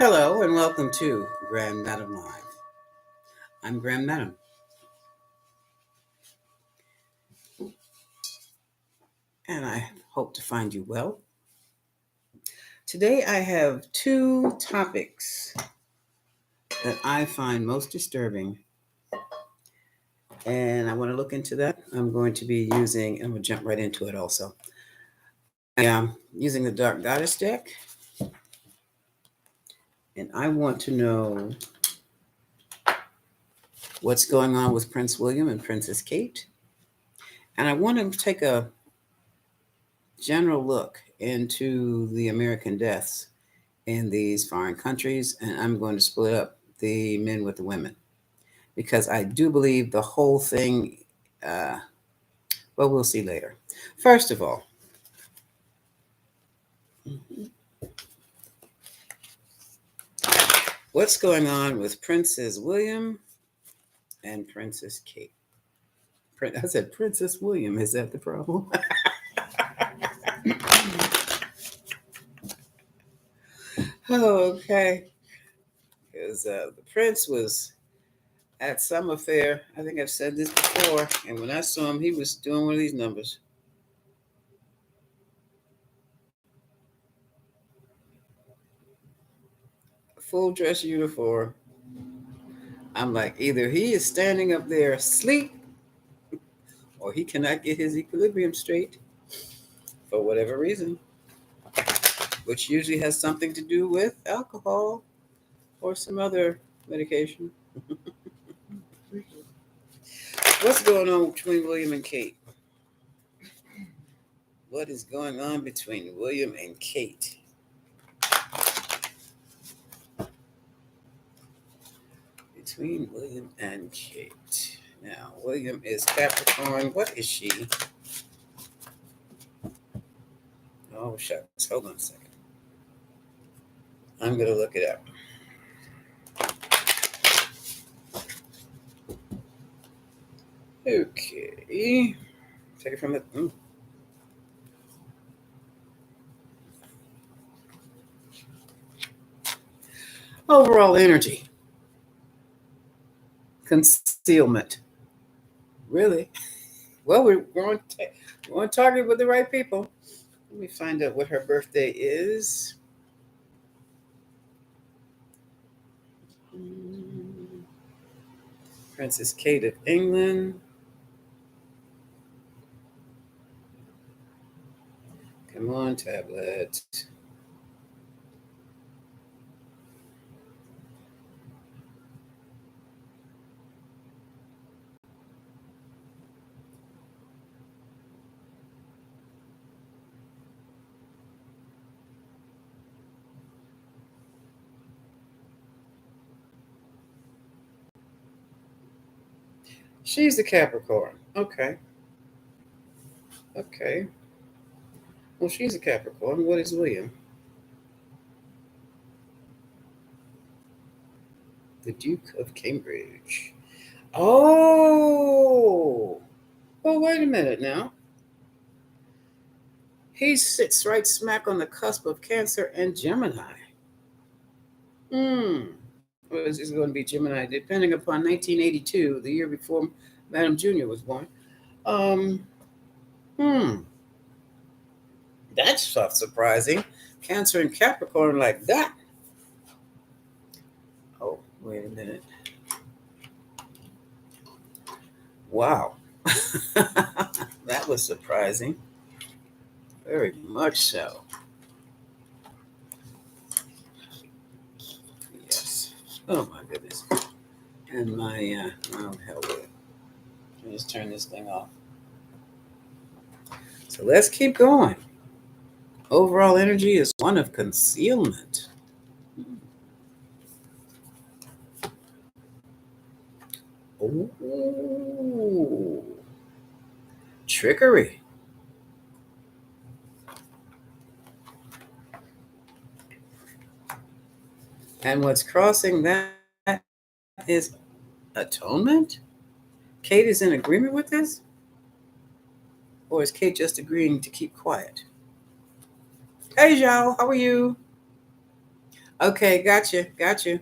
Hello and welcome to Grand Madam Live. I'm Grand Madam. And I hope to find you well. Today I have two topics that I find most disturbing, and I want to look into that. I'm going to be using, I'm going to jump right into it also. I am using the Dark Goddess deck, and I want to know what's going on with Prince William and Princess Kate. And I want to take a general look into the American deaths in these foreign countries, and I'm going to split up the men with the women because I do believe the whole thing, well, we'll see later. First of all, what's going on with Princes William and Princess Kate? I said Princess William. Is that the problem? Okay. Because the prince was at some affair. I think I've said this before. And when I saw him, he was doing one of these numbers. A full dress uniform. I'm like, either he is standing up there asleep or he cannot get his equilibrium straight for whatever reason, which usually has something to do with alcohol or some other medication. What's going on between William and Kate? What is going on between William and Kate? Between William and Kate. Now, William is Capricorn. What is she? Oh, shucks. Hold on a second. I'm going to look it up. Okay. Take it from the. Overall energy. Concealment. Really? Well, we're on target with the right people. Let me find out what her birthday is. Princess Kate of England. Come on, tablet. She's the Capricorn. Okay. Okay. Well, she's a Capricorn. What is William? The Duke of Cambridge. Oh. Well, wait a minute now. He sits right smack on the cusp of Cancer and Gemini. Well, it's going to be Gemini, depending upon 1982, the year before Madam Jr. was born. Um, hmm. That's surprising. Cancer and Capricorn like that. Oh, wait a minute. Wow. That was surprising. Very much so. Yes. Oh, my goodness. And my, oh, hell with it. Let me just turn this thing off. So let's keep going. Overall energy is one of concealment. Ooh. Trickery. And what's crossing that is atonement? Kate is in agreement with this? Or is Kate just agreeing to keep quiet? Hey, Zhao, how are you? Okay, got you.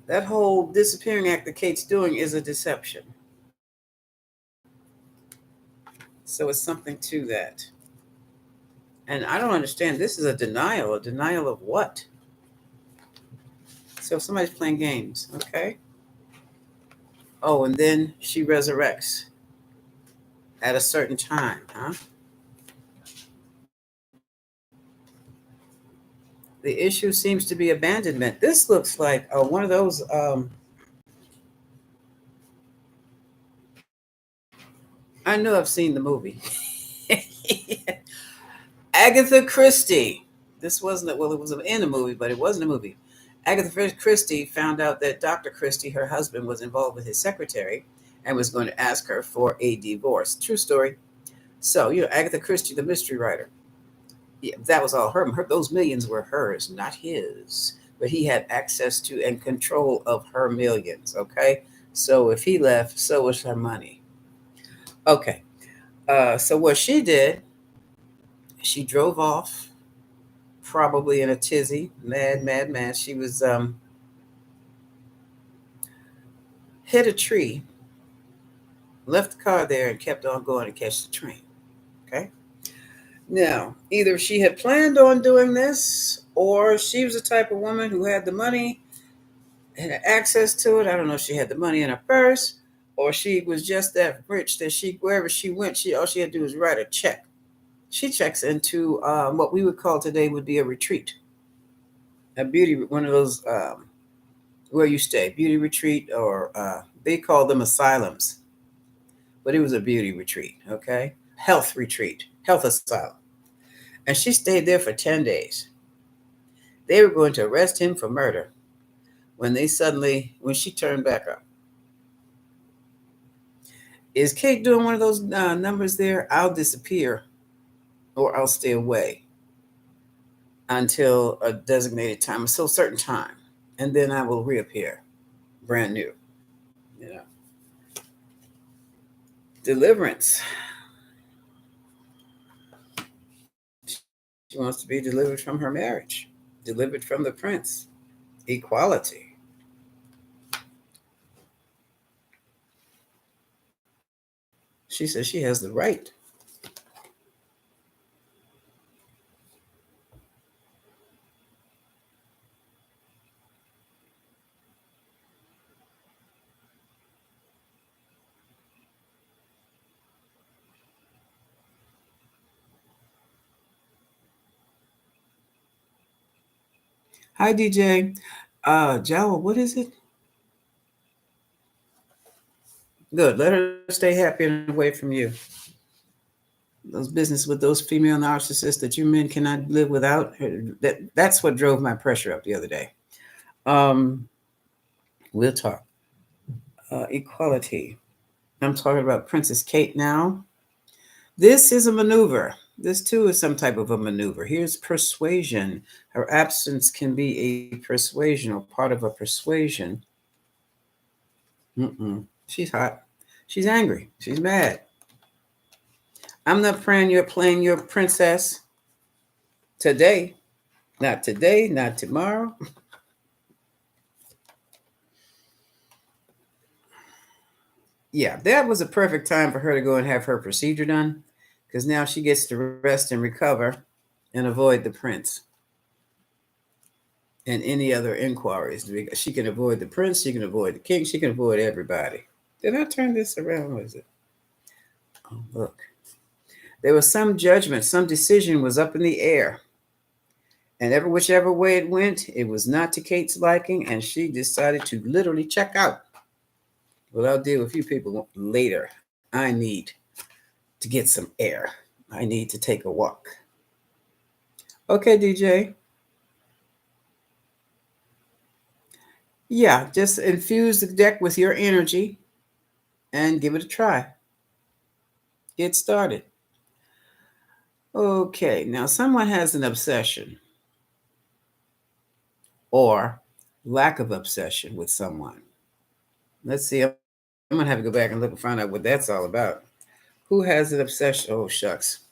That whole disappearing act that Kate's doing is a deception. So it's something to that. And I don't understand. This is a denial. A denial of what? So somebody's playing games, okay? Oh, and then she resurrects at a certain time, huh? The issue seems to be abandonment. This looks like one of those. I know I've seen the movie. Agatha Christie. This wasn't, well, it was in a movie, but it wasn't a movie. Agatha Christie found out that Dr. Christie, her husband, was involved with his secretary and was going to ask her for a divorce. True story. So, Agatha Christie, the mystery writer. Yeah, that was all her. Those millions were hers, not his. But he had access to and control of her millions. Okay. So if he left, so was her money. Okay. So what she did, she drove off, probably in a tizzy, mad, mad, mad. She was hit a tree, left the car there, and kept on going to catch the train. Okay. Now, either she had planned on doing this, or she was the type of woman who had the money, had access to it. I don't know if she had the money in her purse, or she was just that rich that she, wherever she went, she all she had to do was write a check. She checks into what we would call today would be a retreat, a beauty, one of those where you stay, beauty retreat, or they call them asylums, but it was a beauty retreat. Okay, health retreat, health asylum, and she stayed there for 10 days. They were going to arrest him for murder when she turned back up. Is Kate doing one of those numbers there? I'll disappear or I'll stay away until a designated time, a so certain time, and then I will reappear, brand new. You know, deliverance. She wants to be delivered from her marriage, delivered from the prince. Equality. She says she has the right. Hi, DJ. Jawa, what is it? Good. Let her stay happy and away from you. Those business with those female narcissists that you men cannot live without. That's what drove my pressure up the other day. Um, we'll talk. Equality. I'm talking about Princess Kate now. This is a maneuver. This too is some type of a maneuver. Here's persuasion. Her absence can be a persuasion or part of a persuasion. Mm-mm. She's hot. She's angry. She's mad. I'm not praying you're playing your princess today. Not today, not tomorrow. Yeah, that was a perfect time for her to go and have her procedure done because now she gets to rest and recover and avoid the prince and any other inquiries. She can avoid the prince, she can avoid the king, she can avoid everybody. Did I turn this around? What is it? Oh, look. There was some judgment, some decision was up in the air. And whichever way it went, it was not to Kate's liking, and she decided to literally check out. Well, I'll deal with you people later. I need to get some air. I need to take a walk. Okay, DJ. Yeah, just infuse the deck with your energy and give it a try. Get started. Okay, now someone has an obsession or lack of obsession with someone. Let's see. I'm going to have to go back and look and find out what that's all about. Who has an obsession? Oh, shucks.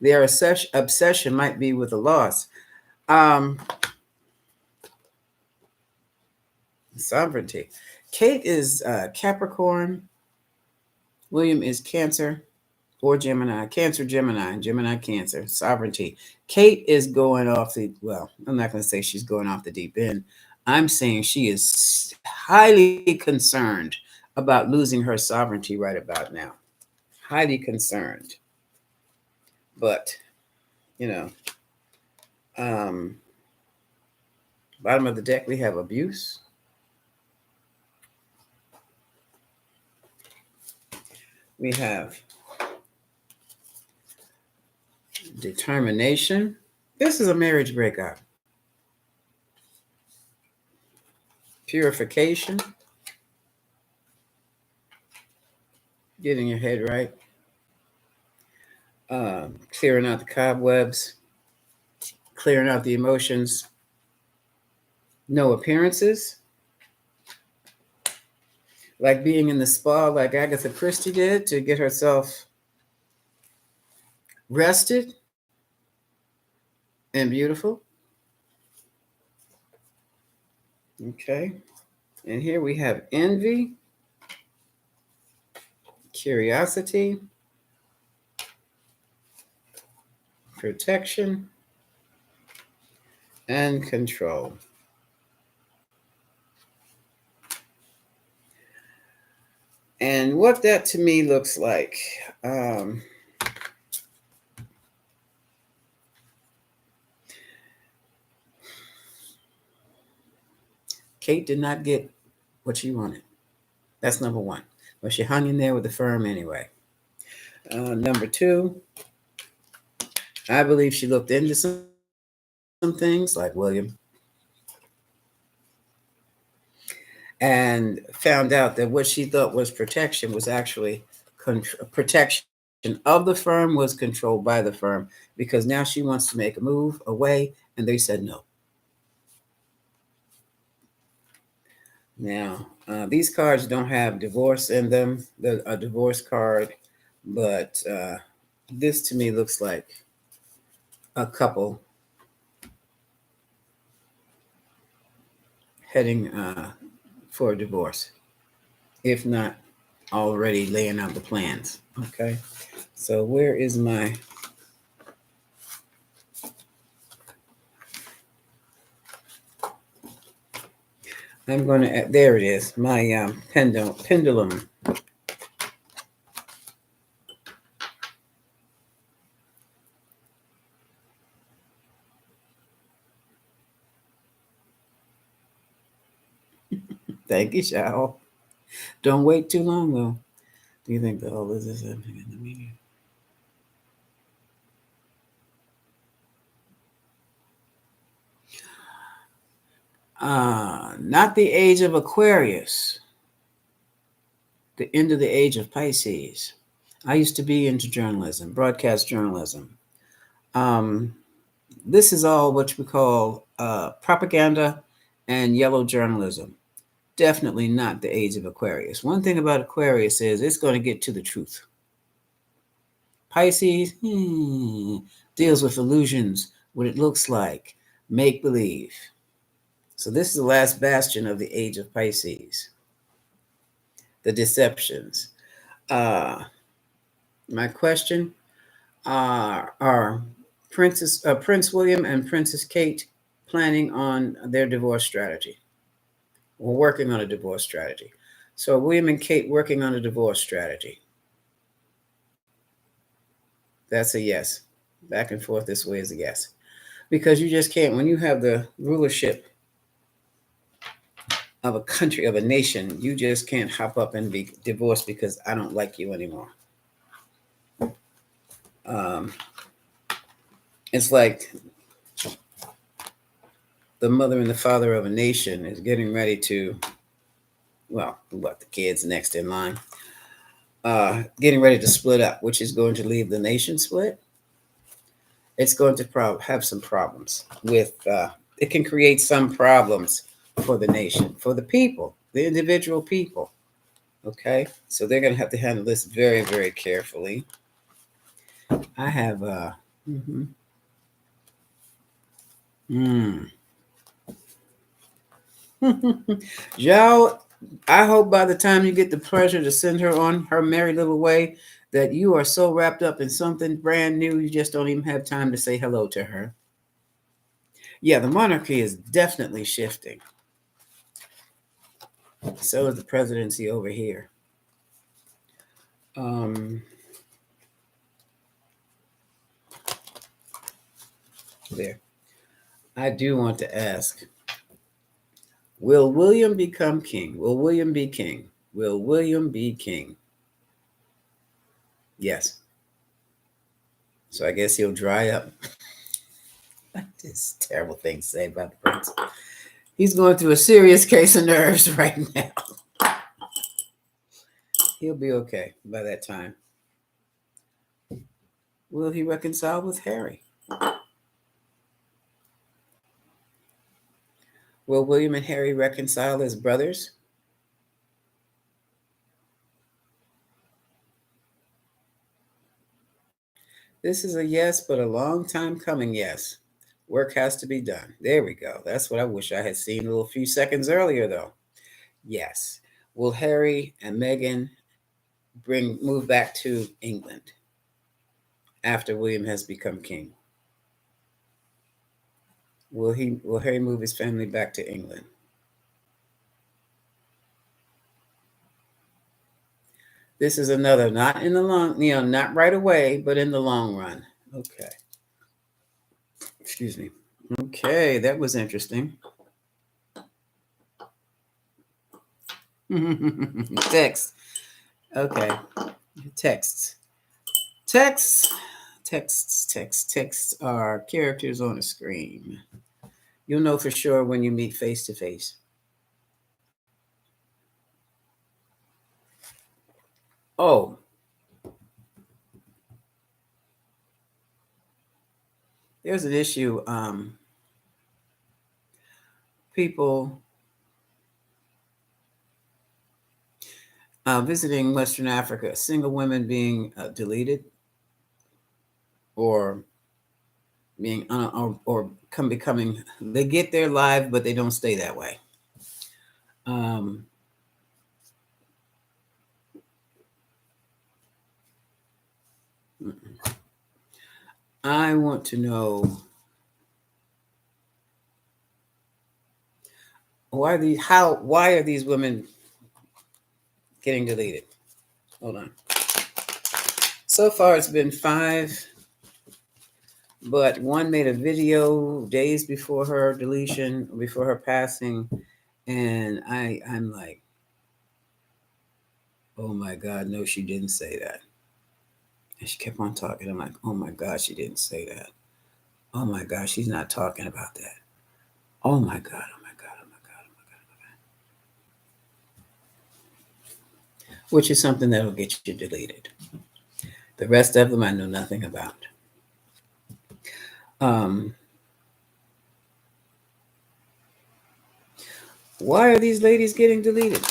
Their obsession might be with a loss. Sovereignty. Kate is Capricorn. William is Cancer or Gemini. Cancer, Gemini, Gemini, Cancer. Sovereignty. Kate is going off the, well, I'm not going to say she's going off the deep end. I'm saying she is highly concerned about losing her sovereignty right about now. Highly concerned. But, you know, um, bottom of the deck, we have abuse. We have determination. This is a marriage breakup. Purification. Getting your head right. Clearing out the cobwebs. Clearing out the emotions. No appearances. Like being in the spa, like Agatha Christie did to get herself rested and beautiful. Okay. And here we have envy, curiosity, protection, and control. And what that to me looks like. Kate did not get what she wanted. That's number one. But she hung in there with the firm anyway. Number two, I believe she looked into some things like William and found out that what she thought was protection was actually protection of the firm was controlled by the firm, because now she wants to make a move away and they said no. Now, these cards don't have divorce in them, a divorce card, but this to me looks like a couple heading for a divorce, if not already laying out the plans. Okay, so where is my I'm going to, there it is, my pendulum. Thank you, Shao. Don't wait too long, though. Do you think that all this is happening in the media? Not the age of Aquarius, the end of the age of Pisces. I used to be into journalism, broadcast journalism. This is all what we call propaganda and yellow journalism. Definitely not the age of Aquarius. One thing about Aquarius is it's going to get to the truth. Pisces deals with illusions, what it looks like, make believe. So this is the last bastion of the age of Pisces. The deceptions. My question are Prince William and Princess Kate planning on their divorce strategy or working on a divorce strategy? So William and Kate working on a divorce strategy. That's a yes. Back and forth this way is a yes. Because you just can't, when you have the rulership of a country, of a nation, you just can't hop up and be divorced because I don't like you anymore. It's like the mother and the father of a nation is getting ready to, well, what, the kids next in line, getting ready to split up, which is going to leave the nation split. It's going to have some problems with, it can create some problems for the nation, for the people, the individual people. Okay, so they're going to have to handle this very, very carefully. I have, Mm. Zhao, I hope by the time you get the pleasure to send her on her merry little way, that you are so wrapped up in something brand new, you just don't even have time to say hello to her. Yeah, the monarchy is definitely shifting. So is the presidency over here. Um, there. I do want to ask, will William become king? Will William be king? Will William be king? Yes. So I guess he'll dry up. This terrible thing to say about the prince. He's going through a serious case of nerves right now. He'll be okay by that time. Will he reconcile with Harry? Will William and Harry reconcile as brothers? This is a yes, but a long time coming yes. Work has to be done. There we go. That's what I wish I had seen a little few seconds earlier, though. Yes. Will Harry and Meghan move back to England after William has become king? Will Harry move his family back to England? This is another, not in the long, not right away, but in the long run. Okay. Excuse me. Okay, that was interesting. Text. Okay. Texts. Texts. Texts are characters on a screen. You'll know for sure when you meet face to face. Oh, there's an issue. People visiting Western Africa, single women being deleted or being becoming, they get there live, but they don't stay that way. Um, I want to know why are these women getting deleted? Hold on. So far, it's been 5, but one made a video days before her deletion, before her passing, and I'm like, oh my God, no, she didn't say that. And she kept on talking. I'm like, oh my God, she didn't say that. Oh my God, she's not talking about that. Oh my God, oh my God, oh my God, oh my God, oh my God. Which is something that'll get you deleted. The rest of them I know nothing about. Um, why are these ladies getting deleted?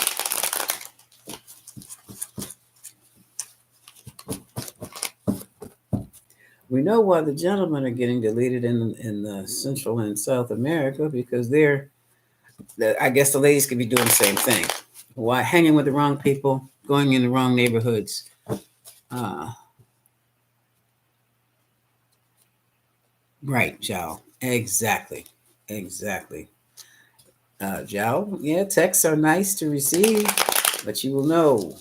We know why the gentlemen are getting deleted in the Central and South America because I guess the ladies could be doing the same thing. Why hanging with the wrong people, going in the wrong neighborhoods? Uh, right, Zhao. Exactly. Exactly. Zhao, yeah, texts are nice to receive, but you will know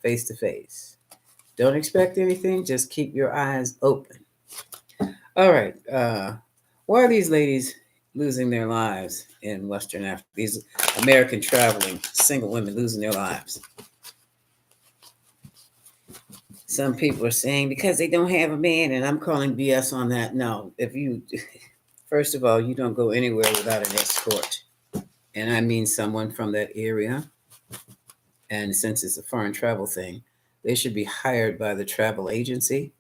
face to face. Don't expect anything, just keep your eyes open. All right. Why are these ladies losing their lives in Western Africa? These American traveling single women losing their lives. Some people are saying because they don't have a man, and I'm calling BS on that. No, first of all, you don't go anywhere without an escort. And I mean someone from that area. And since it's a foreign travel thing, they should be hired by the travel agency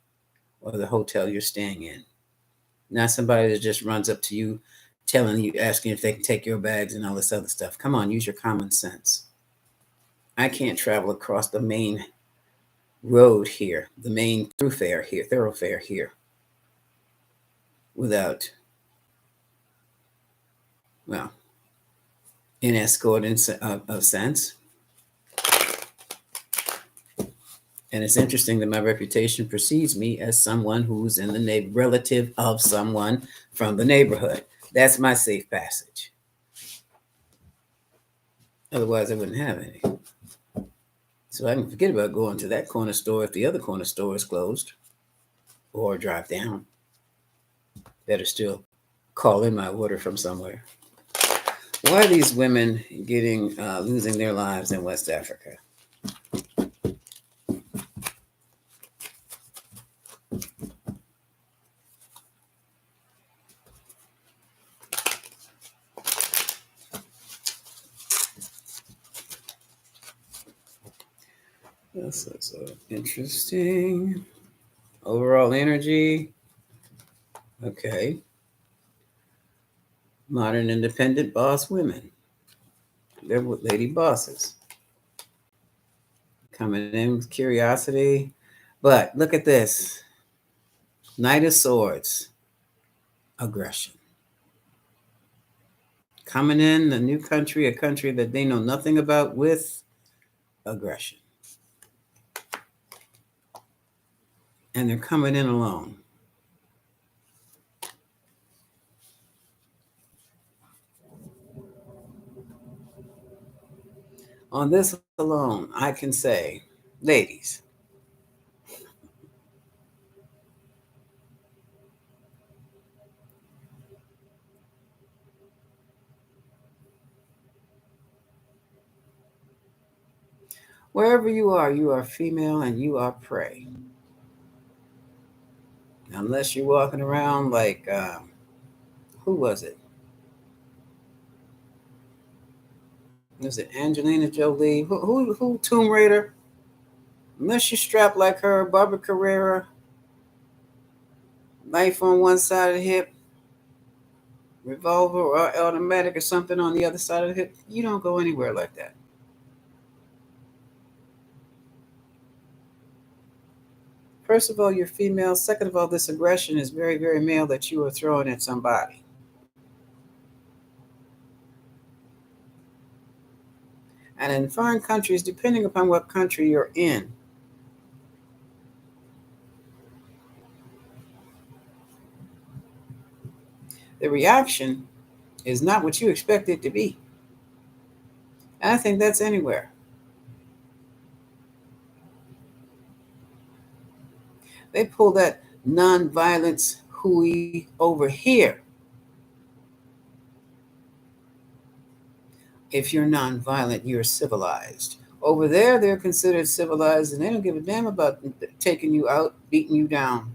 or the hotel you're staying in. Not somebody that just runs up to you, telling you, asking if they can take your bags and all this other stuff. Come on, use your common sense. I can't travel across the main road here, the main thoroughfare here, without Well, in escort of sense. And it's interesting that my reputation precedes me as someone who's in the relative of someone from the neighborhood. That's my safe passage. Otherwise, I wouldn't have any. So I can forget about going to that corner store if the other corner store is closed or drive down. Better still, call in my order from somewhere. Why are these women getting losing their lives in West Africa? This is so interesting. Overall energy. Okay. Modern independent boss women. They're lady bosses. Coming in with curiosity. But look at this. Knight of Swords. Aggression. Coming in a new country, a country that they know nothing about, with aggression. And they're coming in alone. On this alone, I can say, ladies, wherever you are female and you are prey. Unless you're walking around like, who was it? Was it Angelina Jolie? Who Tomb Raider? Unless you're strapped like her, Barbara Carrera, knife on one side of the hip, revolver or automatic or something on the other side of the hip, you don't go anywhere like that. First of all, you're female. Second of all, this aggression is very, very male that you are throwing at somebody. And in foreign countries, depending upon what country you're in, the reaction is not what you expect it to be. And I think that's anywhere. They pull that nonviolence hooey over here. If you're nonviolent, you're civilized. Over there, they're considered civilized and they don't give a damn about taking you out, beating you down.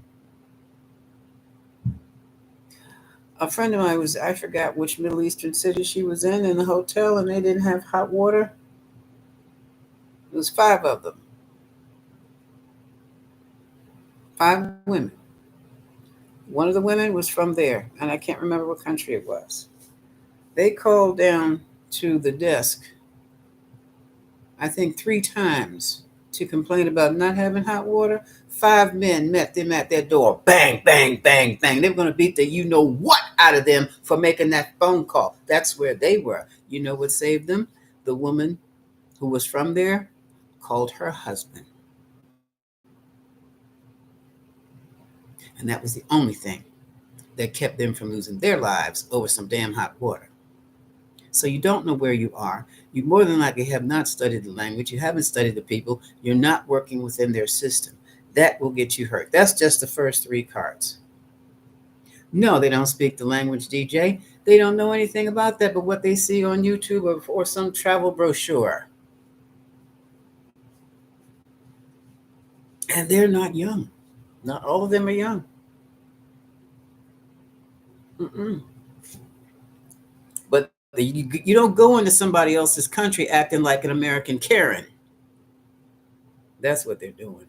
A friend of mine I forgot which Middle Eastern city she was in the hotel, and they didn't have hot water. It was five of them, five women. One of the women was from there, and I can't remember what country it was. They called down to the desk, I think 3 times, to complain about not having hot water. 5 men met them at their door. Bang, bang, bang, bang. They were going to beat the you know what out of them for making that phone call. That's where they were. You know what saved them? The woman who was from there called her husband. And that was the only thing that kept them from losing their lives over some damn hot water. So you don't know where you are. You more than likely have not studied the language. You haven't studied the people. You're not working within their system. That will get you hurt. That's just the first 3 cards. No, they don't speak the language, DJ. They don't know anything about that but what they see on YouTube or some travel brochure. And they're not young. Not all of them are young. Mm-mm. But you don't go into somebody else's country acting like an American Karen. That's what they're doing.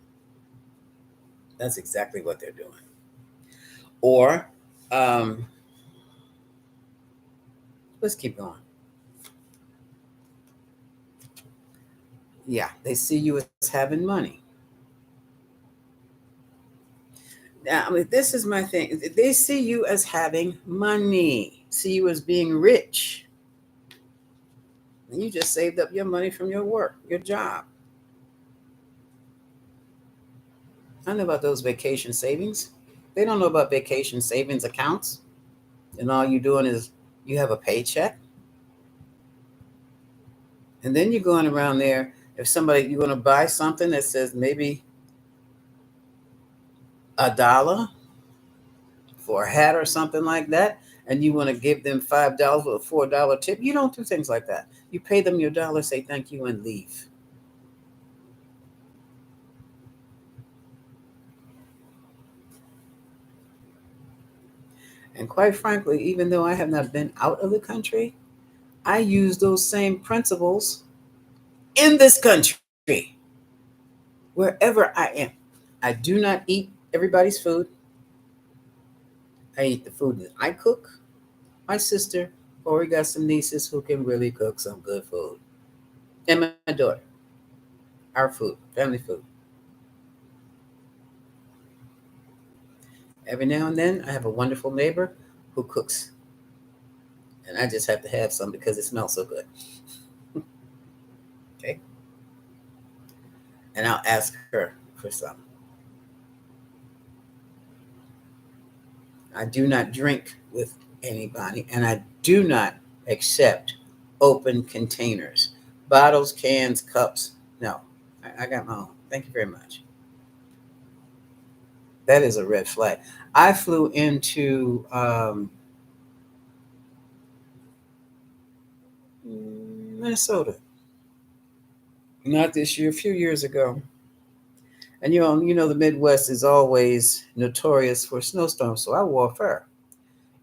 That's exactly what they're doing. Or, um, let's keep going. Yeah, they see you as having money. Now, I mean, this is my thing. They see you as having money. see you as being rich. And you just saved up your money from your work, your job. I know about those vacation savings. They don't know about vacation savings accounts. And all you're doing is you have a paycheck. And then you're going around there. If somebody, you're going to buy something that says maybe $1 for a hat or something like that, and you want to give them $5 or a $4 tip, you don't do things like that. You pay them your dollar, say thank you, and leave. And quite frankly, even though I have not been out of the country, I use those same principles in this country, wherever I am. I do not eat everybody's food. I eat the food that I cook. My sister, or we got some nieces who can really cook some good food. And my daughter, our food, family food. Every now and then, I have a wonderful neighbor who cooks, and I just have to have some because it smells so good. Okay, and I'll ask her for some. I do not drink with anybody, and I do not accept open containers, bottles, cans, cups. No, I got my own. Thank you very much. That is a red flag. I flew into Minnesota, not this year, a few years ago. And the Midwest is always notorious for snowstorms, so I wore fur.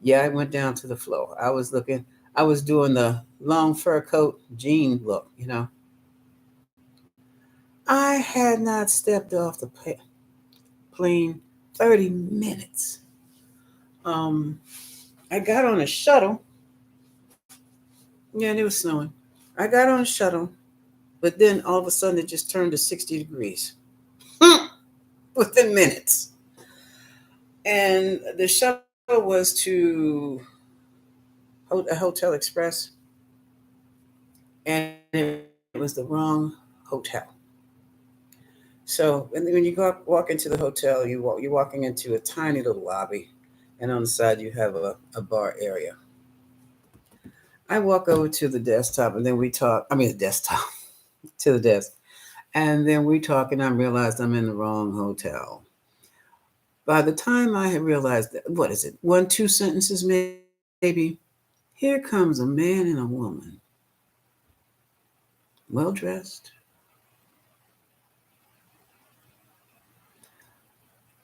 Yeah, I went down to the floor. I was doing the long fur coat jean look. I had not stepped off the plane 30 minutes. Um, I got on a shuttle. Yeah, and it was snowing. I got on a shuttle, but then all of a sudden it just turned to 60 degrees within minutes. And the shuttle was to a Hotel Express, and it was the wrong hotel. So when you walk into the hotel, you're walking into a tiny little lobby, and on the side you have a bar area. I walk over to the desktop, and then we talk. I mean, the desktop to the desk, and then we talk, and I realized I'm in the wrong hotel. By the time I had realized that, what is it, one, two sentences maybe, here comes a man and a woman, well dressed.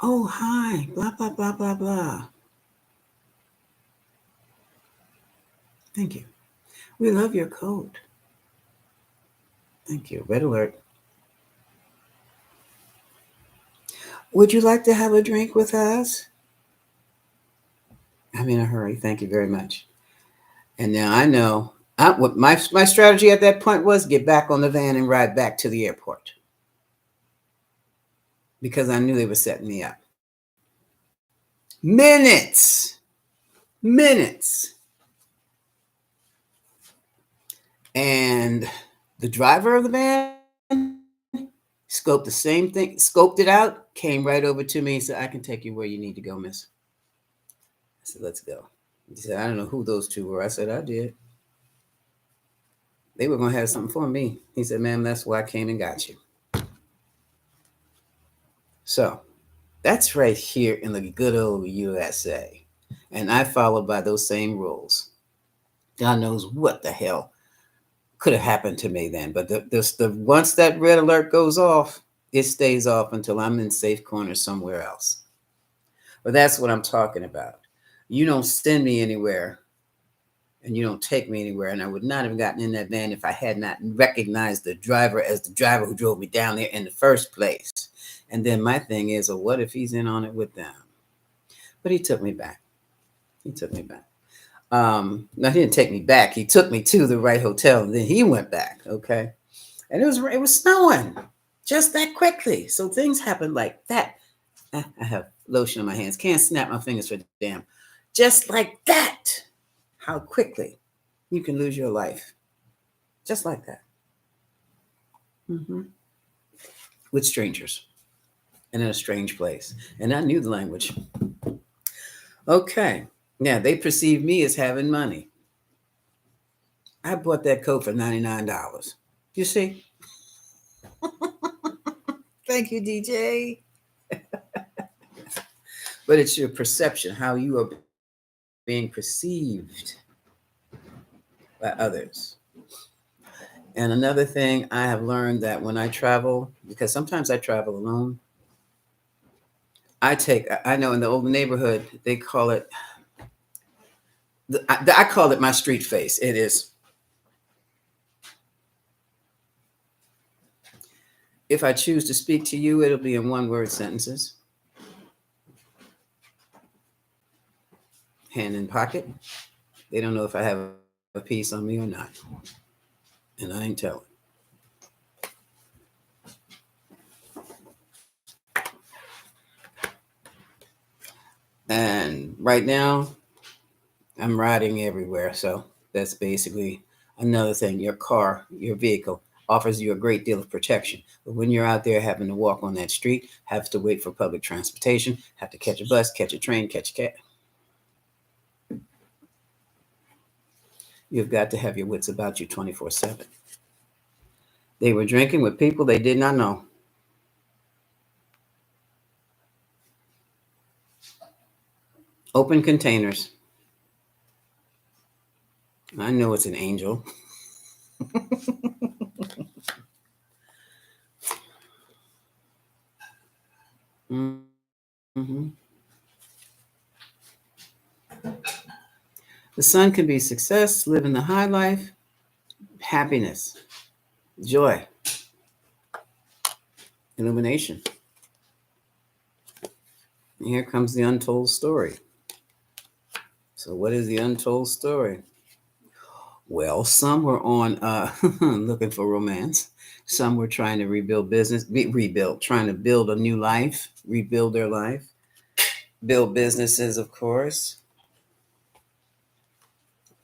Oh, hi, blah, blah, blah, blah, blah. Thank you. We love your coat. Thank you. Red alert. Would you like to have a drink with us? I'm in a hurry. Thank you very much. And now I know what my strategy at that point was: get back on the van and ride back to the airport because I knew they were setting me up. Minutes, minutes. And the driver of the van scoped the same thing, scoped it out, came right over to me and said, I can take you where you need to go, miss. I said, let's go. He said, I don't know who those two were. I said, I did. They were going to have something for me. He said, ma'am, that's why I came and got you. So that's right here in the good old USA. And I followed by those same rules. God knows what the hell could have happened to me then. But the once that red alert goes off, it stays off until I'm in safe corner somewhere else. But that's what I'm talking about. You don't send me anywhere and you don't take me anywhere. And I would not have gotten in that van if I had not recognized the driver as the driver who drove me down there in the first place. And then my thing is, well, what if he's in on it with them? But he took me back. He took me back. No, he didn't take me back. He took me to the right hotel, and then he went back. Okay, and it was snowing just that quickly. So things happen like that. I have lotion on my hands. Can't snap my fingers for damn. Just like that. how quickly you can lose your life just like that. Hmm. With strangers and in a strange place. And I knew the language. Okay. Now they perceive me as having money. I bought that coat for $99. You see? Thank you, DJ. But it's your perception, how you are being perceived by others. And another thing I have learned that when I travel, because sometimes I travel alone, I know in the old neighborhood, they call it, I call it my street face. It is, if I choose to speak to you, it'll be in one word sentences, hand in pocket. They don't know if I have a piece on me or not. And I ain't telling. And right now, I'm riding everywhere. So that's basically another thing. Your car, your vehicle offers you a great deal of protection. But when you're out there having to walk on that street, have to wait for public transportation, have to catch a bus, catch a train, catch a cab, you've got to have your wits about you 24/7. They were drinking with people they did not know. Open containers. I know it's an angel. Mm-hmm. The sun can be success, living the high life, happiness, joy, illumination. And here comes the untold story. So, what is the untold story? Well, some were on looking for romance. Some were trying to rebuild business, rebuild, trying to build a new life, rebuild their life, build businesses, of course.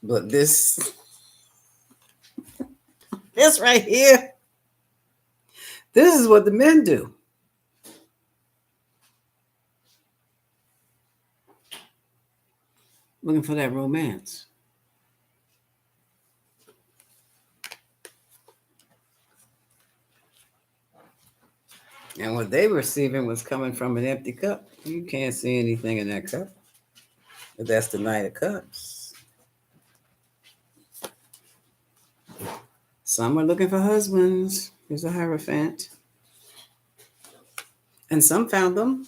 But this right here, this is what the men do. Looking for that romance. And what they were receiving was coming from an empty cup. You can't see anything in that cup. But that's the Knight of Cups. Some are looking for husbands. Here's a Hierophant. And some found them.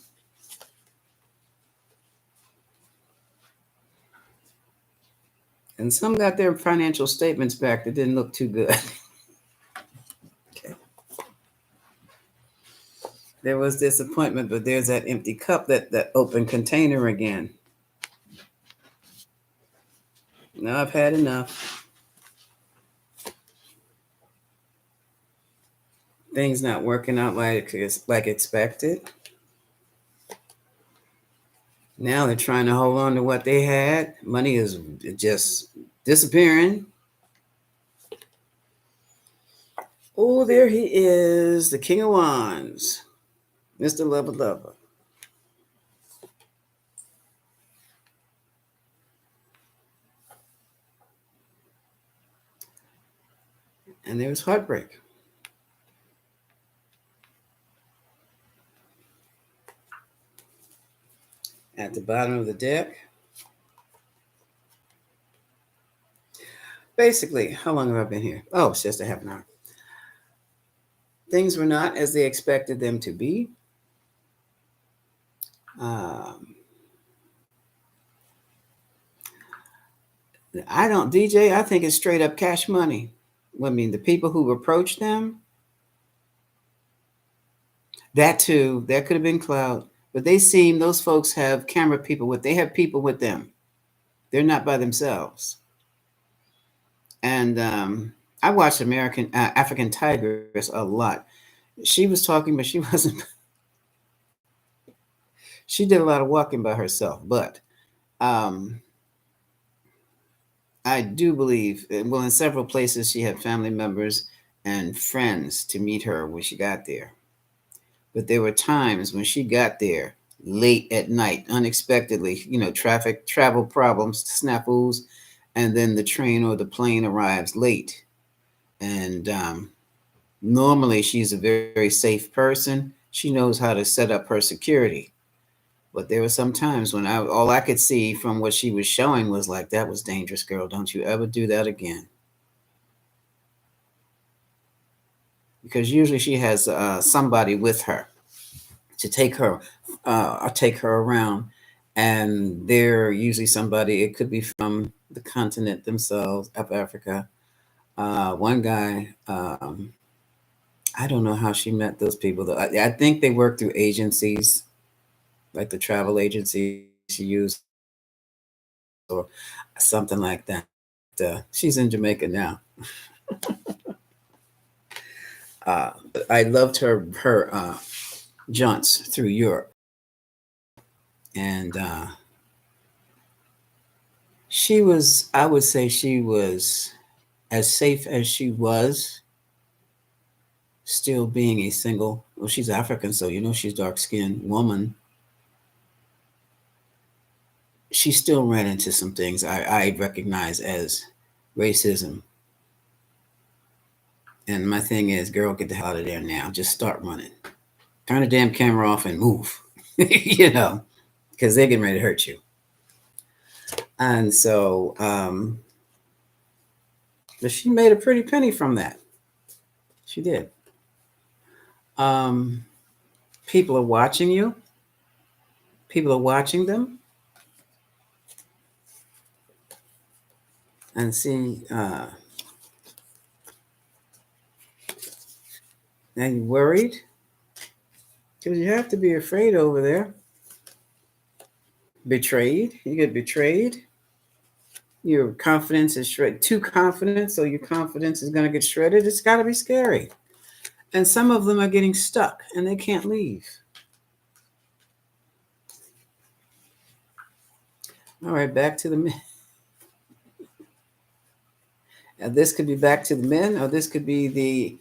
And some got their financial statements back that didn't look too good. Okay. There was disappointment, but there's that empty cup, that open container again. Now I've had enough. Things not working out like expected. Now they're trying to hold on to what they had. Money is just disappearing. Oh, there he is, the King of Wands, Mr. Lover Lover. And there's heartbreak. At the bottom of the deck. Basically, how long have I been here? Oh, it's just a half an hour. Things were not as they expected them to be. DJ, I think it's straight up cash money. I mean, the people who approached them, that too, that could have been clout. But those folks have camera people they have people with them. They're not by themselves. And I watched African Tigress a lot. She was talking, but she wasn't. She did a lot of walking by herself, but I do believe, well, in several places, she had family members and friends to meet her when she got there. But there were times when she got there late at night, unexpectedly, traffic, travel problems, snafus, and then the train or the plane arrives late. And normally she's a very safe person. She knows how to set up her security. But there were some times when all I could see from what she was showing was like, that was dangerous, girl. Don't you ever do that again. Because usually she has somebody with her to take her around, and they're usually somebody. It could be from the continent themselves of Africa. One guy, I don't know how she met those people though. I think they work through agencies, like the travel agencies she used, or something like that. She's in Jamaica now. But I loved her jaunts through Europe, and she was. I would say she was as safe as she was, still being a single. Well, she's African, so she's dark skinned woman. She still ran into some things I recognize as racism. And my thing is, girl, get the hell out of there now. Just start running. Turn the damn camera off and move. Because they're getting ready to hurt you. And so, but she made a pretty penny from that. She did. Um, People are watching you. People are watching them and see. Now you worried because you have to be afraid over there. Betrayed. You get betrayed. Your confidence is shredded. Too confident, so your confidence is going to get shredded. It's got to be scary. And some of them are getting stuck and they can't leave. All right, back to the men. This could be back to the men, or this could be the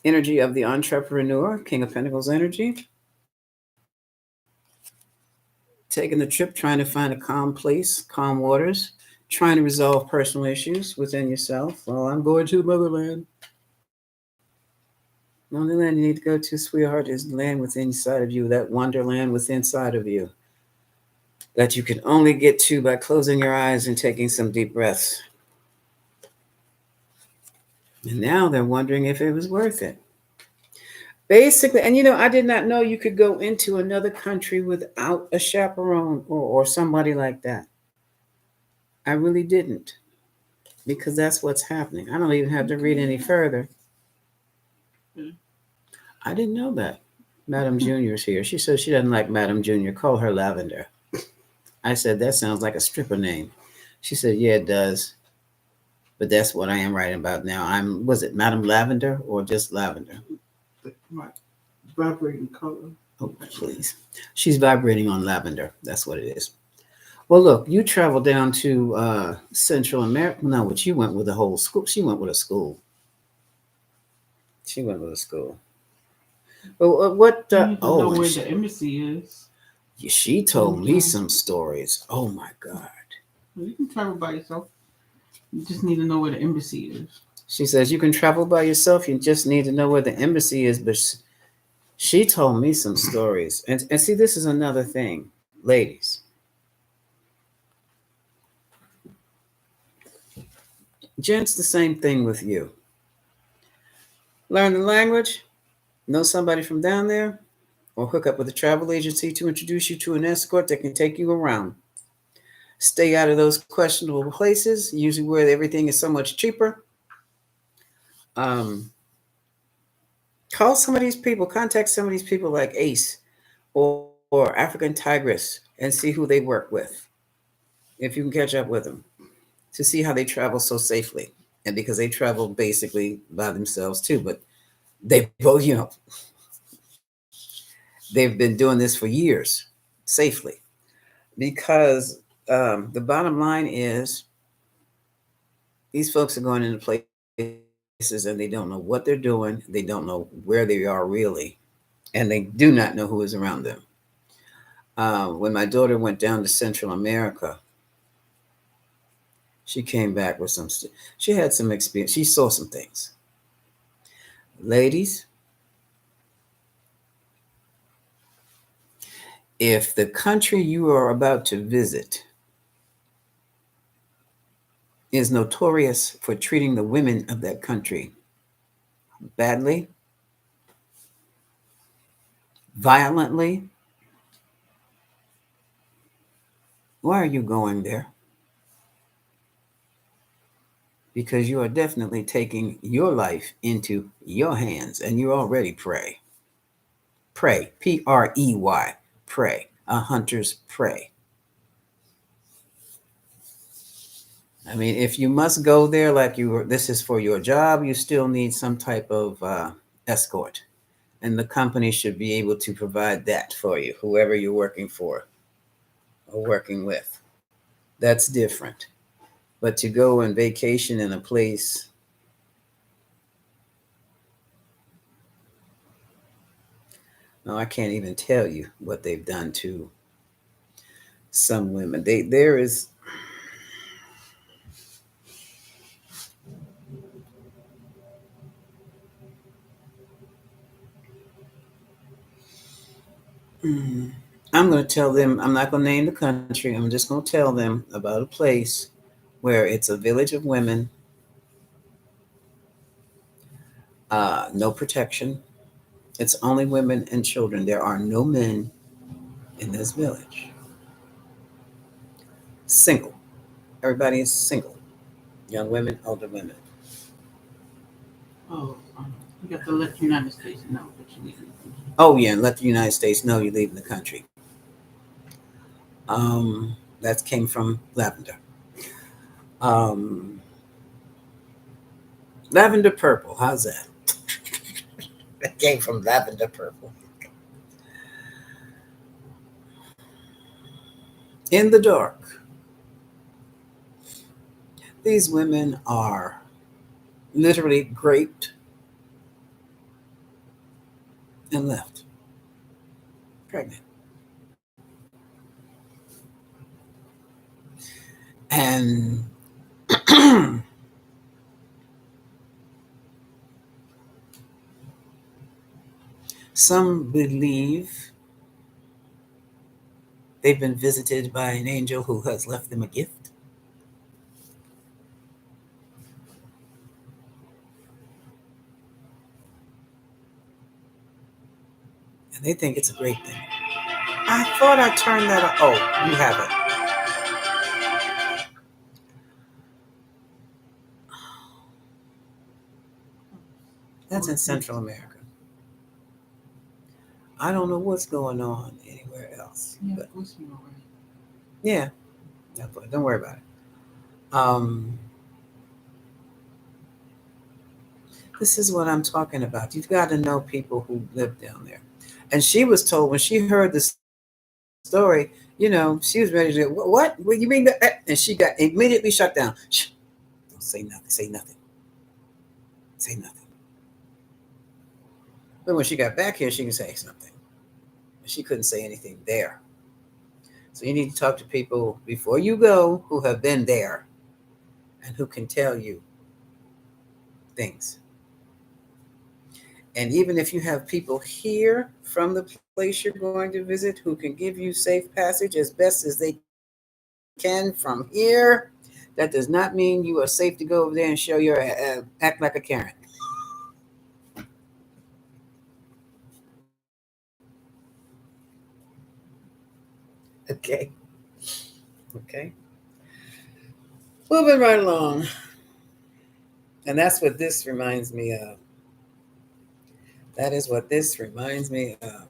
energy of the entrepreneur, King of Pentacles energy. Taking the trip, trying to find a calm place, calm waters, trying to resolve personal issues within yourself. Well, I'm going to the motherland. The only land you need to go to, sweetheart, is the land within inside of you, that wonderland within inside of you, that you can only get to by closing your eyes and taking some deep breaths. And now they're wondering if it was worth it. Basically, and I did not know you could go into another country without a chaperone or somebody like that. I really didn't, because that's what's happening. I don't even have to read any further. I didn't know that. Madam Junior's here. She says she doesn't like Madam Junior. Call her Lavender. I said, that sounds like a stripper name. She said, yeah, it does. But that's what I am writing about now. Was it Madam Lavender or just Lavender? Vibrating color. Oh, please. She's vibrating on lavender. That's what it is. Well, look, you traveled down to Central America. No, but you went with a whole school. She went with a school. She went with a school. Well, what? You need to know where the embassy is. She told me some stories. Oh my God. You can travel by yourself. You just need to know where the embassy is. She says you can travel by yourself. You just need to know where the embassy is. But she told me some stories. And see, this is another thing, ladies. Gents, the same thing with you. Learn the language, know somebody from down there, or hook up with a travel agency to introduce you to an escort that can take you around. Stay out of those questionable places, usually where everything is so much cheaper. Call some of these people, contact some of these people like Ace or African Tigress and see who they work with, if you can catch up with them, to see how they travel so safely. And because they travel basically by themselves too, but they both, they've been doing this for years safely. Because the bottom line is, These folks are going into places and they don't know what they're doing. They don't know where they are really, and they do not know who is around them. When my daughter went down to Central America, she came back with she had some experience. She saw some things. Ladies, if the country you are about to visit is notorious for treating the women of that country badly, violently, why are you going there? Because you are definitely taking your life into your hands and you already pray. Prey, Prey, prey, a hunter's prey. I mean, if you must go there, like this is for your job, you still need some type of escort, and the company should be able to provide that for you, whoever you're working for or working with. That's different. But to go and vacation in a place, no, I can't even tell you what they've done to some women. There is. Mm, I'm going to tell them. I'm not going to name the country. I'm just going to tell them about a place where it's a village of women, no protection. It's only women and children. There are no men in this village. Single. Everybody is single. Young women, older women. Oh, you got to let the United States know that you leave. Oh yeah, and let the United States know you're leaving the country. That came from Lavender. Um, Lavender Purple. How's that? That came from Lavender Purple. In the dark, these women are literally raped and left pregnant. And some believe they've been visited by an angel who has left them a gift. And they think it's a great thing. I thought I turned that on. Oh, you have it. That's in Central America. I don't know what's going on anywhere else. Yeah, But voicemail, right? yeah, don't worry about it. This is what I'm talking about. You've got to know people who live down there. And she was told when she heard the story, she was ready to go, what you mean that? And she got immediately shut down. Shh, don't say nothing. Say nothing. Say nothing. But when she got back here, she can say something. But she couldn't say anything there. So you need to talk to people before you go who have been there and who can tell you things. And even if you have people here from the place you're going to visit who can give you safe passage as best as they can from here, that does not mean you are safe to go over there and show your act like a Karen. Okay. Okay. Moving right along. And that's what this reminds me of. That is what this reminds me of.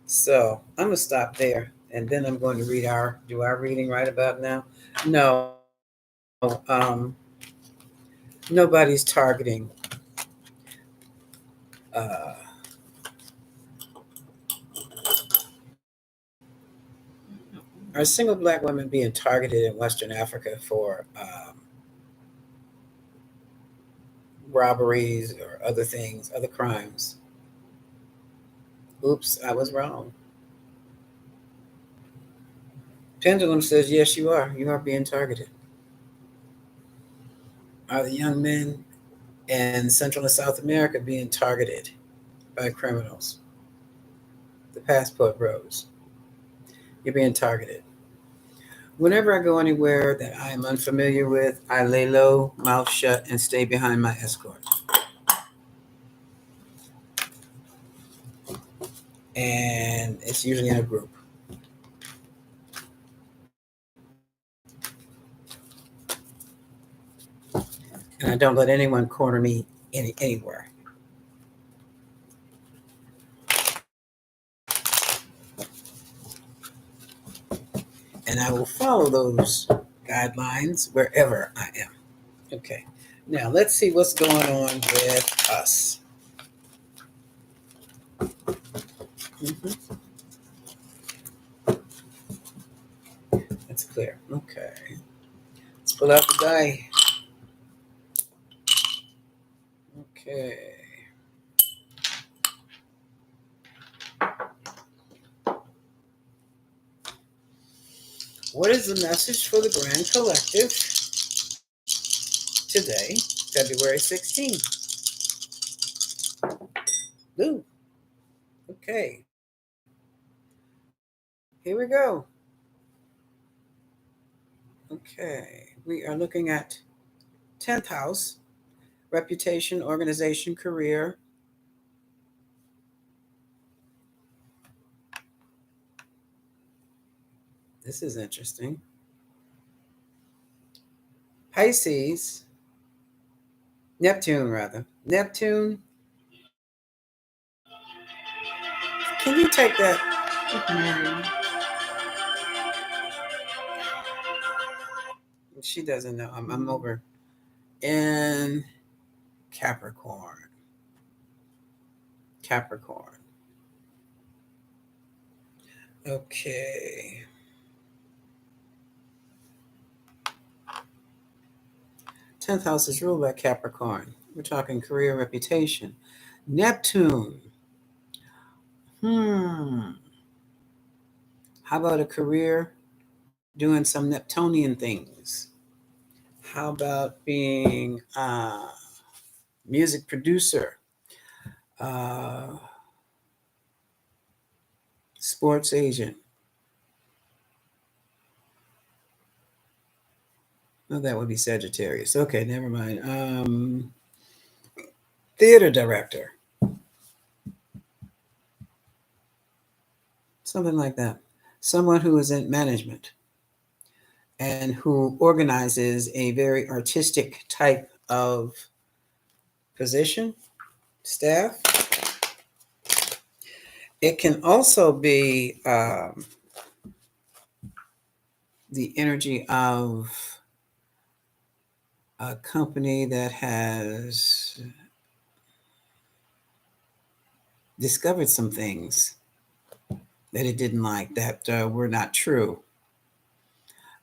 So I'm gonna stop there, and then I'm going to do our reading right about now. No, nobody's targeting. Uh, are single black women being targeted in Western Africa for robberies or other things, other crimes. Oops, I was wrong. Pendulum says, yes, you are. You are being targeted. Are the young men in Central and South America being targeted by criminals? The passport bros. You're being targeted. Whenever I go anywhere that I am unfamiliar with, I lay low, mouth shut, and stay behind my escort. And it's usually in a group. And I don't let anyone corner me anywhere. And I will follow those guidelines wherever I am. Okay. Now let's see what's going on with us. Mhm. That's clear. Okay. Let's pull out the die. Okay. What is the message for the Grand Collective today, February 16th? Ooh, okay. Here we go. Okay. We are looking at 10th house, reputation, organization, career. This is interesting. Pisces, Neptune, rather. Neptune, can you take that? She doesn't know. I'm over in Capricorn. Capricorn. Okay. 10th house is ruled by Capricorn. We're talking career, reputation. Neptune. How about a career doing some Neptunian things? How about being a music producer, sports agent? No, that would be Sagittarius. Okay, never mind. Theater director. Something like that. Someone who is in management and who organizes a very artistic type of position, staff. It can also be the energy of a company that has discovered some things that it didn't like that were not true.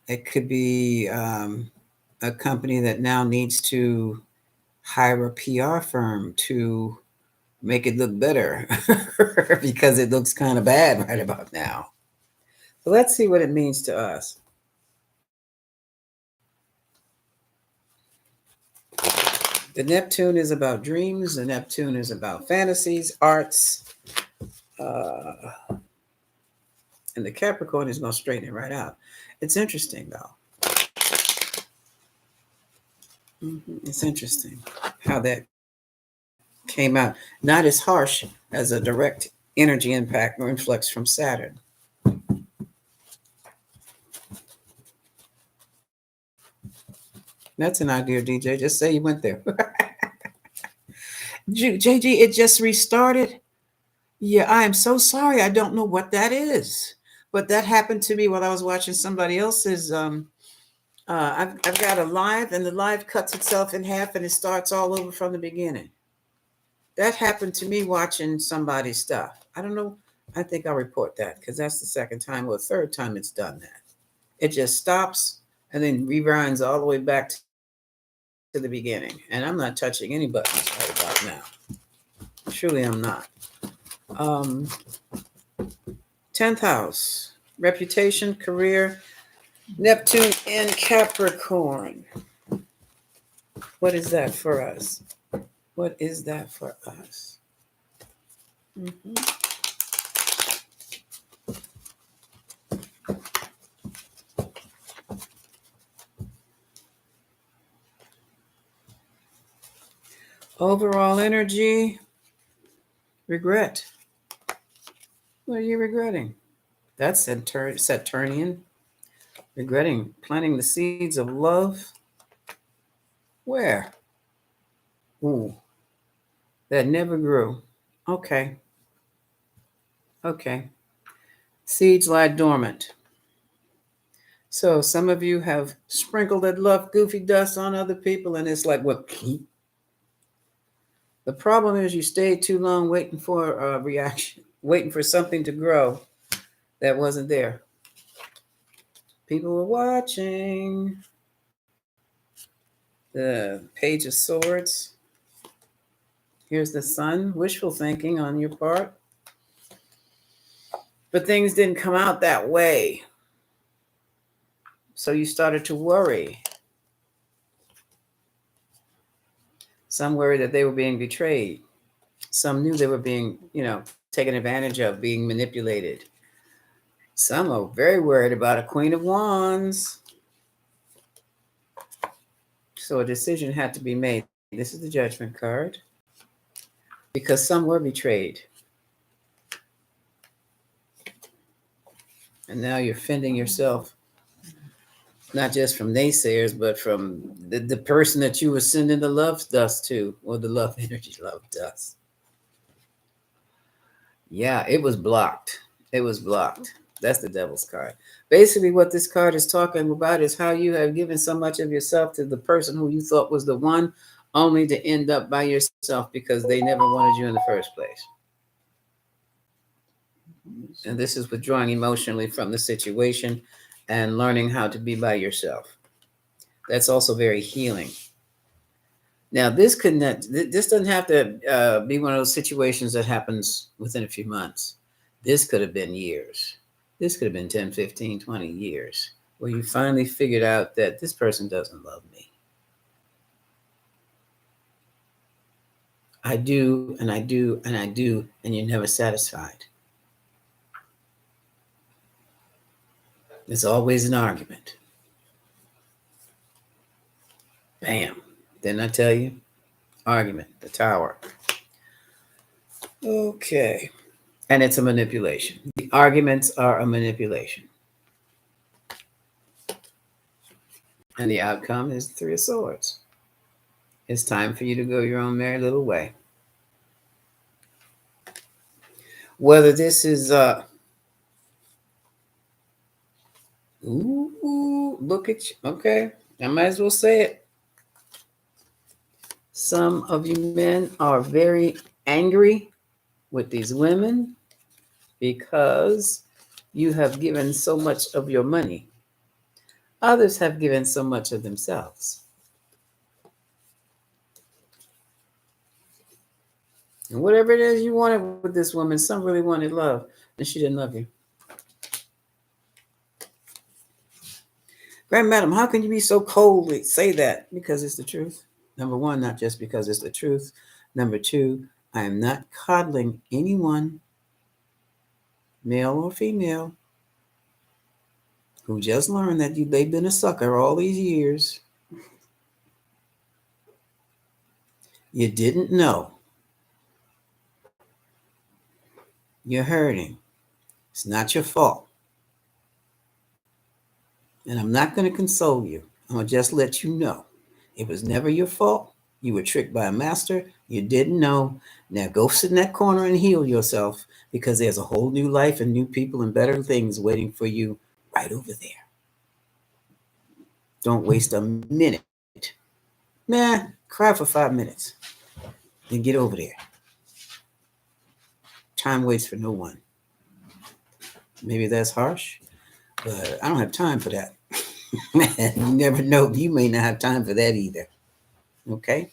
It could be a company that now needs to hire a PR firm to make it look better because it looks kind of bad right about now. So let's see what it means to us. The Neptune is about dreams. The Neptune is about fantasies, arts. And the Capricorn is going to straighten it right out. It's interesting, though. It's interesting how that came out. Not as harsh as a direct energy impact or influx from Saturn. That's an idea, DJ. Just say you went there. JG, it just restarted. Yeah, I am so sorry. I don't know what that is. But that happened to me while I was watching somebody else's. I've got a live, and the live cuts itself in half, and it starts all over from the beginning. That happened to me watching somebody's stuff. I don't know. I think I'll report that because that's the second time or third time it's done that. It just stops and then rewinds all the way back to the beginning, and I'm not touching any buttons right about now. Truly, I'm not. 10th house, reputation, career, Neptune in Capricorn. What is that for us? What is that for us? Overall energy, regret. What are you regretting? That's Saturnian. Regretting planting the seeds of love. Where? Ooh, that never grew. Okay. Okay. Seeds lie dormant. So some of you have sprinkled that love goofy dust on other people, and it's like, what? The problem is you stayed too long waiting for a reaction, waiting for something to grow that wasn't there. People were watching. The Page of Swords. Here's the Sun. Wishful thinking on your part. But things didn't come out that way. So you started to worry. Some worried that they were being betrayed. Some knew they were being, taken advantage of, being manipulated. Some are very worried about a Queen of Wands. So a decision had to be made. This is the Judgment card. Because some were betrayed. And now you're fending yourself, not just from naysayers, but from the person that you were sending the love dust to, or the love energy love dust. Yeah, it was blocked. It was blocked. That's the Devil's card. Basically, what this card is talking about is how you have given so much of yourself to the person who you thought was the one, only to end up by yourself because they never wanted you in the first place. And this is withdrawing emotionally from the situation and learning how to be by yourself. That's also very healing. Now, this doesn't have to be one of those situations that happens within a few months. This could have been years. This could have been 10, 15, 20 years where you finally figured out that this person doesn't love me. I do, and I do, and I do, and you're never satisfied. There's always an argument. Bam. Didn't I tell you? Argument, the Tower. Okay. And it's a manipulation. The arguments are a manipulation. And the outcome is the Three of Swords. It's time for you to go your own merry little way. Whether this is look at you. Okay. I might as well say it. Some of you men are very angry with these women because you have given so much of your money. Others have given so much of themselves. And whatever it is you wanted with this woman, some really wanted love, and she didn't love you. Grand Madam, how can you be so coldly say that? Because it's the truth. Number one, not just because it's the truth. Number two, I am not coddling anyone, male or female, who just learned that they've been a sucker all these years. You didn't know. You're hurting. It's not your fault. And I'm not going to console you. I'm going to just let you know. It was never your fault. You were tricked by a master. You didn't know. Now go sit in that corner and heal yourself, because there's a whole new life and new people and better things waiting for you right over there. Don't waste a minute. Man, cry for 5 minutes. Then get over there. Time waits for no one. Maybe that's harsh, but I don't have time for that. You never know. You may not have time for that either. Okay.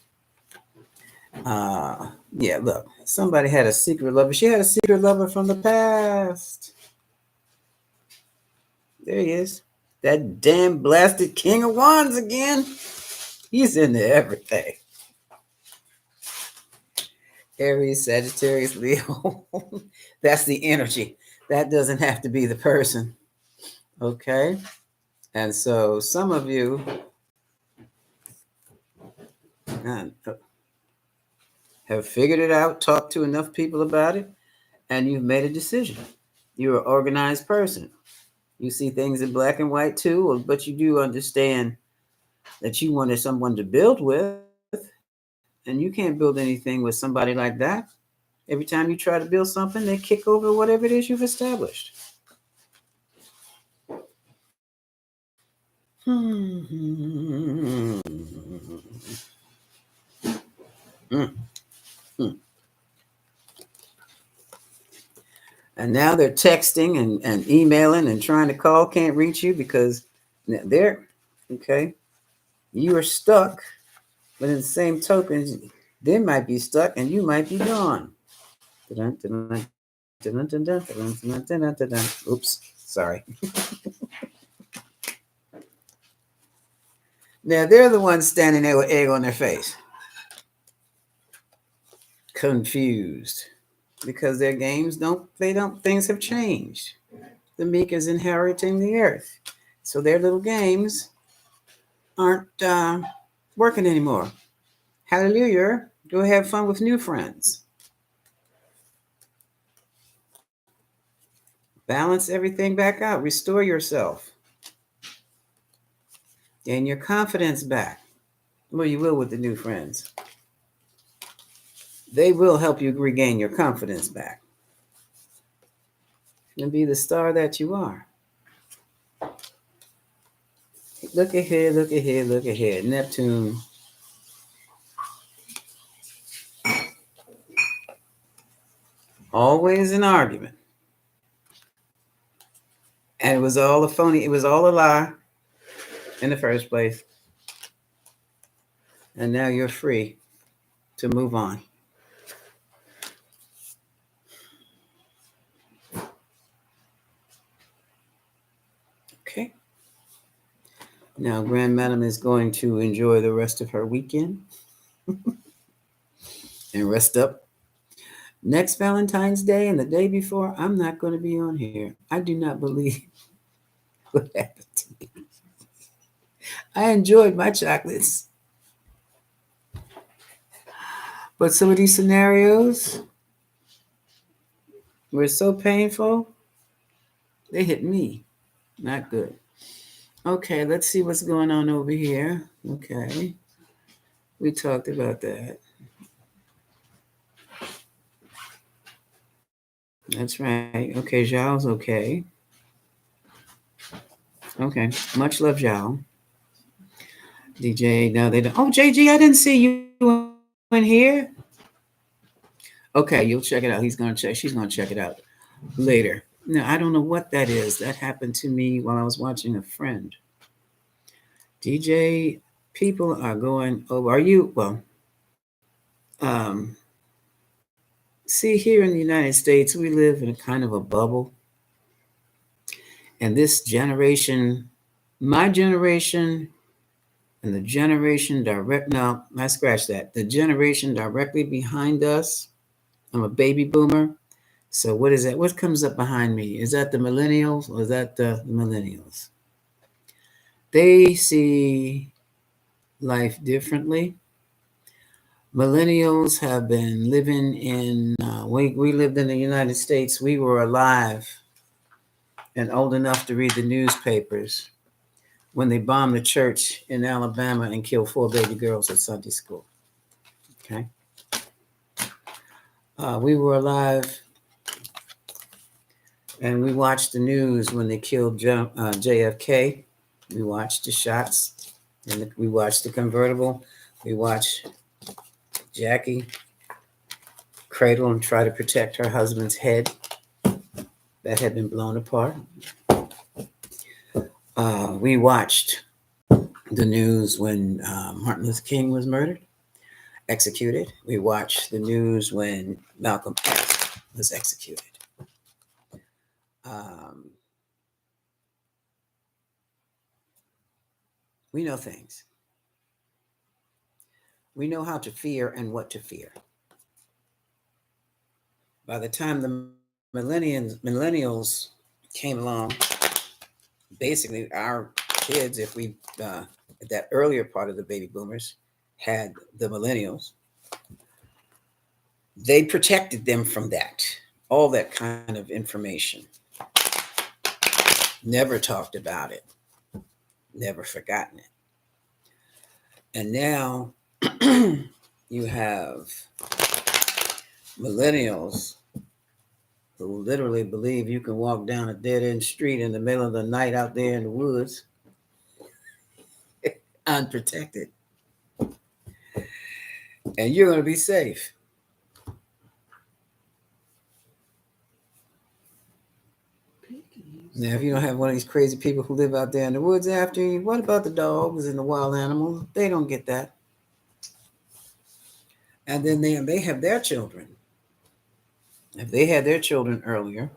Yeah, look, somebody had a secret lover. She had a secret lover from the past. There he is. That damn blasted King of Wands again. He's into everything. Aries, Sagittarius, Leo. That's the energy. That doesn't have to be the person. Okay. And so some of you have figured it out, talked to enough people about it, and you've made a decision. You're an organized person. You see things in black and white too, but you do understand that you wanted someone to build with, and you can't build anything with somebody like that. Every time you try to build something, they kick over whatever it is you've established. And now they're texting and emailing and trying to call, can't reach you because they're okay. You are stuck, but in the same token, they might be stuck and you might be gone. Oops, sorry. Now they're the ones standing there with egg on their face, confused because their games things have changed. The meek is inheriting the earth, so their little games aren't working anymore. Hallelujah. Go have fun with new friends. Balance everything back out. Restore yourself. Gain your confidence back. Well, you will with the new friends. They will help you regain your confidence back and be the star that you are. Look ahead, look ahead, look ahead. Neptune. Always an argument. And it was all a phony, it was all a lie in the first place. And now you're free to move on. Okay. Now, Grand Madam is going to enjoy the rest of her weekend and rest up. Next Valentine's Day and the day before, I'm not going to be on here. I do not believe what happened to me. I enjoyed my chocolates. But some of these scenarios were so painful, they hit me. Not good. Okay, let's see what's going on over here. Okay. We talked about that. That's right. Okay, Zhao's okay. Okay. Much love, Zhao. DJ, no, they don't. Oh, JG, I didn't see you in here. Okay, you'll check it out. He's going to check. She's going to check it out later. No, I don't know what that is. That happened to me while I was watching a friend. DJ, people are going over. Are you? Well, see, here in the United States, we live in a kind of a bubble. And this generation, my generation, and the generation no, I scratch that. The generation directly behind us, I'm a baby boomer. So what is that? What comes up behind me? Is that the millennials or is that the millennials? They see life differently. Millennials have been living in, we lived in the United States. We were alive and old enough to read the newspapers when they bombed the church in Alabama and killed 4 baby girls at Sunday school. Okay. We were alive and we watched the news when they killed JFK. We watched the shots and we watched the convertible. We watched Jackie cradle and try to protect her husband's head that had been blown apart. We watched the news when Martin Luther King was murdered, executed. We watch the news when Malcolm X was executed. Um, we know things. We know how to fear and what to fear. By the time the millennials came along, basically our kids, if we that earlier part of the baby boomers had the millennials, they protected them from that, all that kind of information. Never talked about it, never forgotten it. And now you have millennials who literally believe you can walk down a dead end street in the middle of the night out there in the woods unprotected and you're going to be safe. Now, if you don't have one of these crazy people who live out there in the woods after you, what about the dogs and the wild animals? They don't get that. And then they have their children. If they had their children earlier,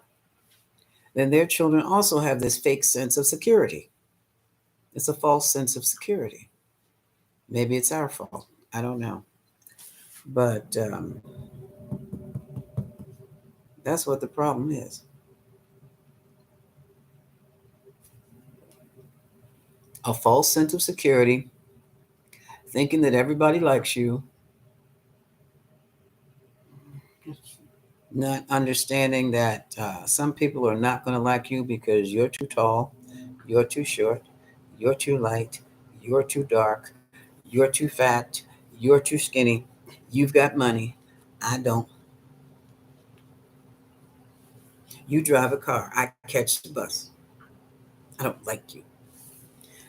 then their children also have this fake sense of security. It's a false sense of security. Maybe it's our fault. I don't know. But that's what the problem is. A false sense of security, thinking that everybody likes you, not understanding that some people are not going to like you because you're too tall, you're too short, you're too light, you're too dark, you're too fat, you're too skinny, you've got money, I don't. You drive a car, I catch the bus. I don't like you.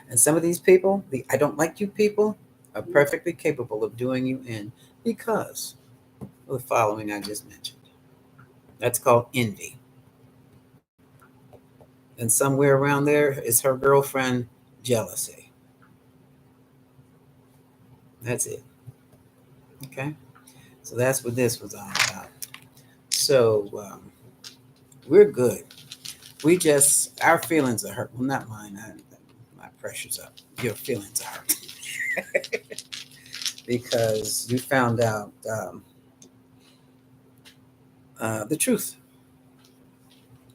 And some of these people, the I don't like you people, are perfectly capable of doing you in because of the following I just mentioned. That's called envy. And somewhere around there is her girlfriend jealousy. That's it. Okay. So that's what this was all about. So we're good. We just, our feelings are hurt. Well, not mine. My pressure's up. Your feelings are hurt. Because you found out the truth.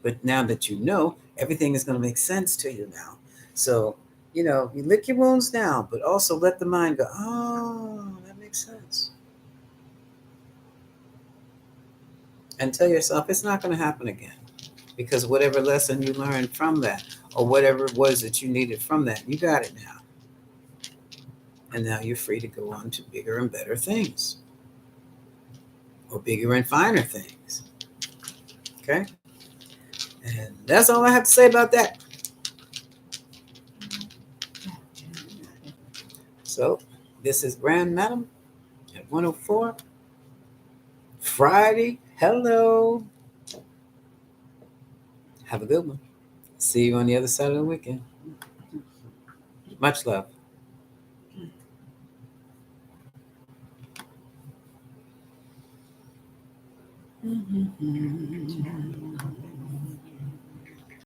But now that you know, everything is going to make sense to you now. So, you lick your wounds now, but also let the mind go, oh, that makes sense. And tell yourself it's not going to happen again. Because whatever lesson you learned from that, or whatever it was that you needed from that, you got it now. And now you're free to go on to bigger and better things, or bigger and finer things. Okay? And that's all I have to say about that. So, this is Grand Madam at 104 Friday. Hello. Have a good one. See you on the other side of the weekend. Much love.